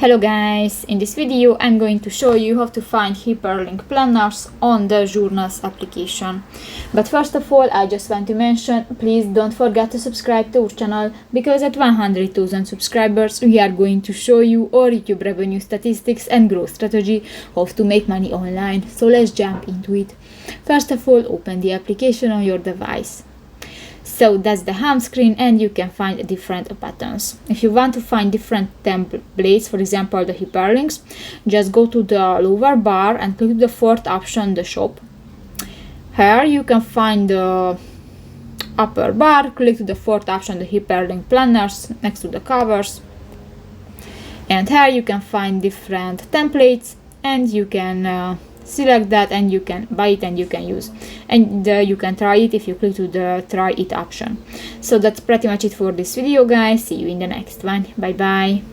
Hello guys, in this video I'm going to show you how to find hyperlink planners on the Journals application. But first of all, I just want to mention, please don't forget to subscribe to our channel, because at 100,000 subscribers we are going to show you our YouTube revenue statistics and growth strategy, how to make money online. So let's jump into it. First of all, open the application on your device. So that's the home screen, and you can find different buttons. If you want to find different templates, for example the hyperlinks, just go to the lower bar and click the fourth option, the shop. Here you can find the upper bar, click to the fourth option, the hyperlink planners, next to the covers. And here you can find different templates, and you can select that and you can buy it and you can use, and you can try it if you click to the try it option. So that's pretty much it for this video guys. See you in the next one. Bye bye.